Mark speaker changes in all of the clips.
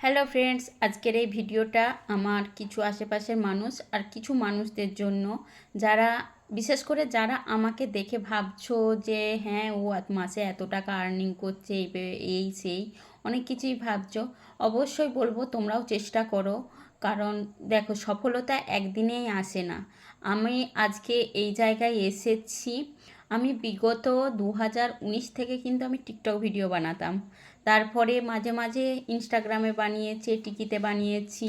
Speaker 1: Hello friends, আজকের এই ভিডিওটা আমার কিছু আশেপাশের মানুষ আর কিছু মানুষদের জন্য, যারা বিশেষ করে যারা আমাকে দেখে ভাবছো যে হ্যাঁ ও মাসে এত টাকা আর্নিং করছে, এই সেই অনেক কিছুই ভাবছো। অবশ্যই বলবো তোমরাও চেষ্টা করো, কারণ দেখো সফলতা একদিনেই আসে না। আমি আজকে এই জায়গায় এসেছি। আমি বিগত 2019 থেকে কিন্তু আমি টিকটক ভিডিও বানাতাম। তারপরে মাঝে মাঝে ইনস্টাগ্রামে বানিয়েছি, টিকিতে বানিয়েছি,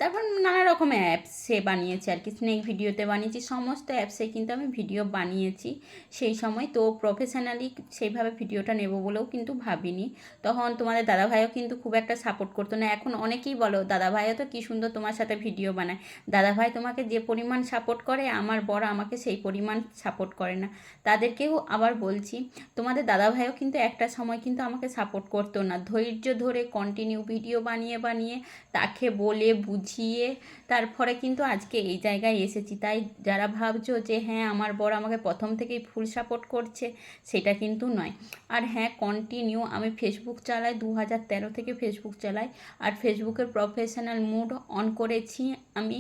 Speaker 1: তারপর নানা রকম অ্যাপসে বানিয়েছি আর কি, স্নেক ভিডিওতে বানিয়েছি, সমস্ত অ্যাপসে কিন্তু আমি ভিডিও বানিয়েছি সেই সময়। তো প্রফেশনালি সেইভাবে ভিডিওটা নেব বলেও কিন্তু ভাবিনি। তখন তোমাদের দাদাভাইও কিন্তু খুব একটা সাপোর্ট করতো না। এখন অনেকেই বলো দাদাভাইও তো কী সুন্দর তোমার সাথে ভিডিও বানায়। দাদাভাই তোমাকে যে পরিমাণ সাপোর্ট করে, আমার বর আমাকে সেই পরিমাণ সাপোর্ট করে না। তাদেরকেও আবার বলছি, তোমাদের দাদাভাইও কিন্তু একটা সময় কিন্তু আমাকে সাপোর্ট করতো না। ধৈর্য ধরে কন্টিনিউ ভিডিও বানিয়ে বানিয়ে তাকে বলে বুঝিয়ে তারপরে কিন্তু আজকে এই জায়গায় এসেছি। তাই যারা ভাবছো যে হ্যাঁ আমার বর আমাকে প্রথম থেকেই ফুল সাপোর্ট করছে, সেটা কিন্তু নয়। আর হ্যাঁ, কন্টিনিউ আমি ফেসবুক চালাই, 2013 থেকে ফেসবুক চালাই। আর ফেসবুকের প্রফেশনাল মুড অন করেছি আমি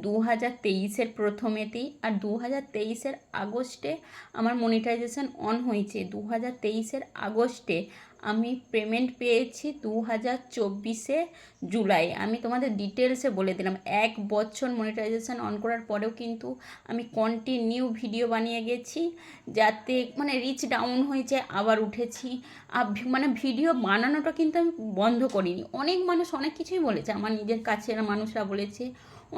Speaker 1: 2023-এর প্রথমেতেই। আর 2023-এর আগস্টে আমার মনিটাইজেশন অন হয়েছে। 2023-এর আগস্টে আমি পেমেন্ট পেয়েছি 2024-এ জুলাই। আমি তোমাদের ডিটেলসে বলে দিলাম, 1 বছর মনিটাইজেশন অন করার পরেও কিন্তু আমি কন্টিনিউ ভিডিও বানিয়ে গেছি, যাতে মানে রিচ ডাউন হয়েছে আবার উঠেছি। মানে ভিডিও বানানোটা কিন্তু আমি বন্ধ করিনি। অনেক মানুষ অনেক কিছুই বলেছে, আমার নিজের কাছের মানুষরা বলেছে,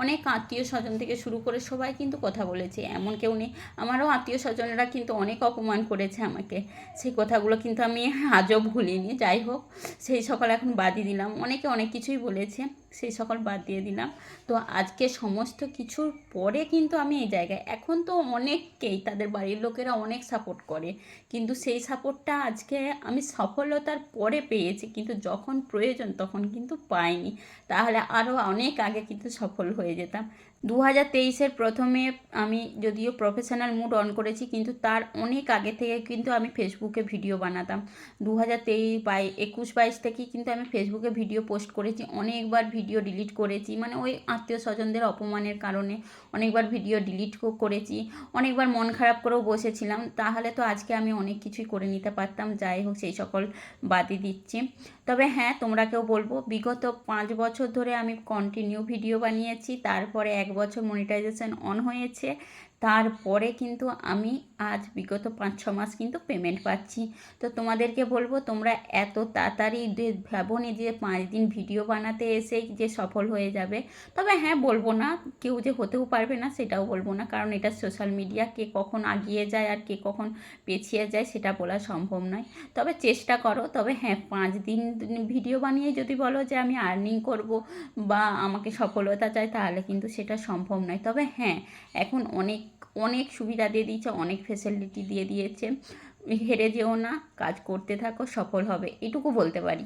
Speaker 1: অনেক আত্মীয় স্বজন থেকে শুরু করে সবাই কিন্তু কথা বলেছে, এমন কেউ নেই। আমারও আত্মীয় স্বজনেরা কিন্তু অনেক অপমান করেছে আমাকে, সেই কথাগুলো কিন্তু আমি আজও ভুলিনি। যাই হোক, সেই সকল এখন বাদই দিলাম। অনেকে অনেক কিছুই বলেছে, সেই সকল বাদ দিয়ে দিলাম। তো আজকে সমস্ত কিছুর পরে কিন্তু আমি এই জায়গায়, এখন তো অনেককেই তাদের বাড়ির লোকেরা অনেক সাপোর্ট করে, কিন্তু সেই সাপোর্টটা আজকে আমি সফলতার পরে পেয়েছি, কিন্তু যখন প্রয়োজন তখন কিন্তু পাইনি। তাহলে আরও অনেক আগে কিন্তু সফল হয়ে যেতাম। 2023-এর প্রথমে আমি যদিও প্রফেশনাল মুড অন করেছি, কিন্তু তার অনেক আগে থেকে কিন্তু আমি ফেসবুকে ভিডিও বানাতাম। 2021-22 থেকেই কিন্তু আমি ফেসবুকে ভিডিও পোস্ট করেছি। অনেকবার ভিডিও ডিলিট করেছি, মানে ওই আত্মীয় স্বজনদের অপমানের কারণে অনেকবার ভিডিও ডিলিট করেছি। অনেকবার মন খারাপ করেও বসেছিলাম, তাহলে তো আজকে আমি অনেক কিছুই করে নিতে পারতাম। যাই হোক, সেই সকল বাদই দিচ্ছি। তবে হ্যাঁ, তোমরাকেও বলবো, বিগত 5 বছর ধরে আমি কন্টিনিউ ভিডিও বানিয়েছি, তারপরে 1 বছর মনিটাইজেশন অন হয়েছে, তারপরে কিন্তু আমি আজ বিগত 5-6 মাস কিন্তু পেমেন্ট পাচ্ছি। তো তোমাদেরকে বলবো, তোমরা এত তাড়াতাড়ি ভাবোনি যে 5 দিন ভিডিও বানাতে এসেই যে সফল হয়ে যাবে। তবে হ্যাঁ, বলবো না কেউ যে হতেও পারবে না, সেটাও বলবো না, কারণ এটা সোশ্যাল মিডিয়া, কে কখন আগিয়ে যায় আর কে কখন পেছিয়ে যায় সেটা বলা সম্ভব নয়। তবে চেষ্টা করো। তবে হ্যাঁ, 5 দিন ভিডিও বানিয়ে যদি বলো যে আমি আর্নিং করব বা আমাকে সফলতা চাই, তাহলে কিন্তু সেটা সম্ভব নয়। তবে হ্যাঁ, এখন অনেক অনেক সুবিধা দিয়ে দিয়েছে, অনেক ফেসিলিটি দিয়ে দিয়েছে। হেরে যেও না, কাজ করতে থাকো, সফল হবে, এটুকু বলতে পারি।